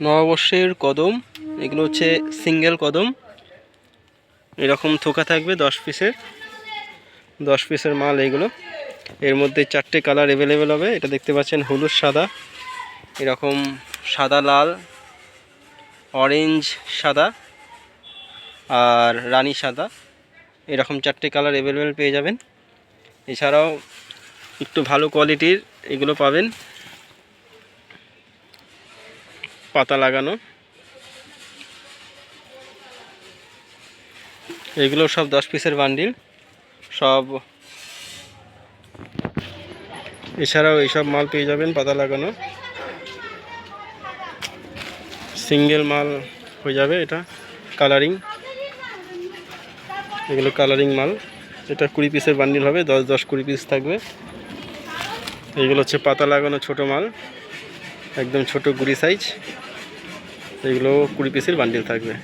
নববর্ষের কদম, এগুলো হচ্ছে সিঙ্গেল কদম, এরকম থোকা থাকবে 10 পিসের মাল এগুলো। এর মধ্যে 4টে কালার অ্যাভেলেবেল হবে। এটা দেখতে পাচ্ছেন হলুদ সাদা, এরকম সাদা লাল, অরেঞ্জ সাদা আর রানী সাদা, এরকম 4টে কালার অ্যাভেলেবেল পেয়ে যাবেন। এছাড়াও একটু ভালো কোয়ালিটির এগুলো পাবেন, পাতা লাগানো, এগুলো সব 10 পিসের বান্ডিল সব। এছাড়াও এইসব মাল পেয়ে যাবেন পাতা লাগানো, সিঙ্গেল মাল হয়ে যাবে। এটা কালারিং, এগুলো কালারিং মাল। এটা 20 পিসের বান্ডিল হবে, 10-10 20 পিস থাকবে। এইগুলো হচ্ছে পাতা লাগানো ছোট মাল, একদম ছোট গুড়ি সাইজ, এগুলো 20 পিসের বান্ডিল থাকবে।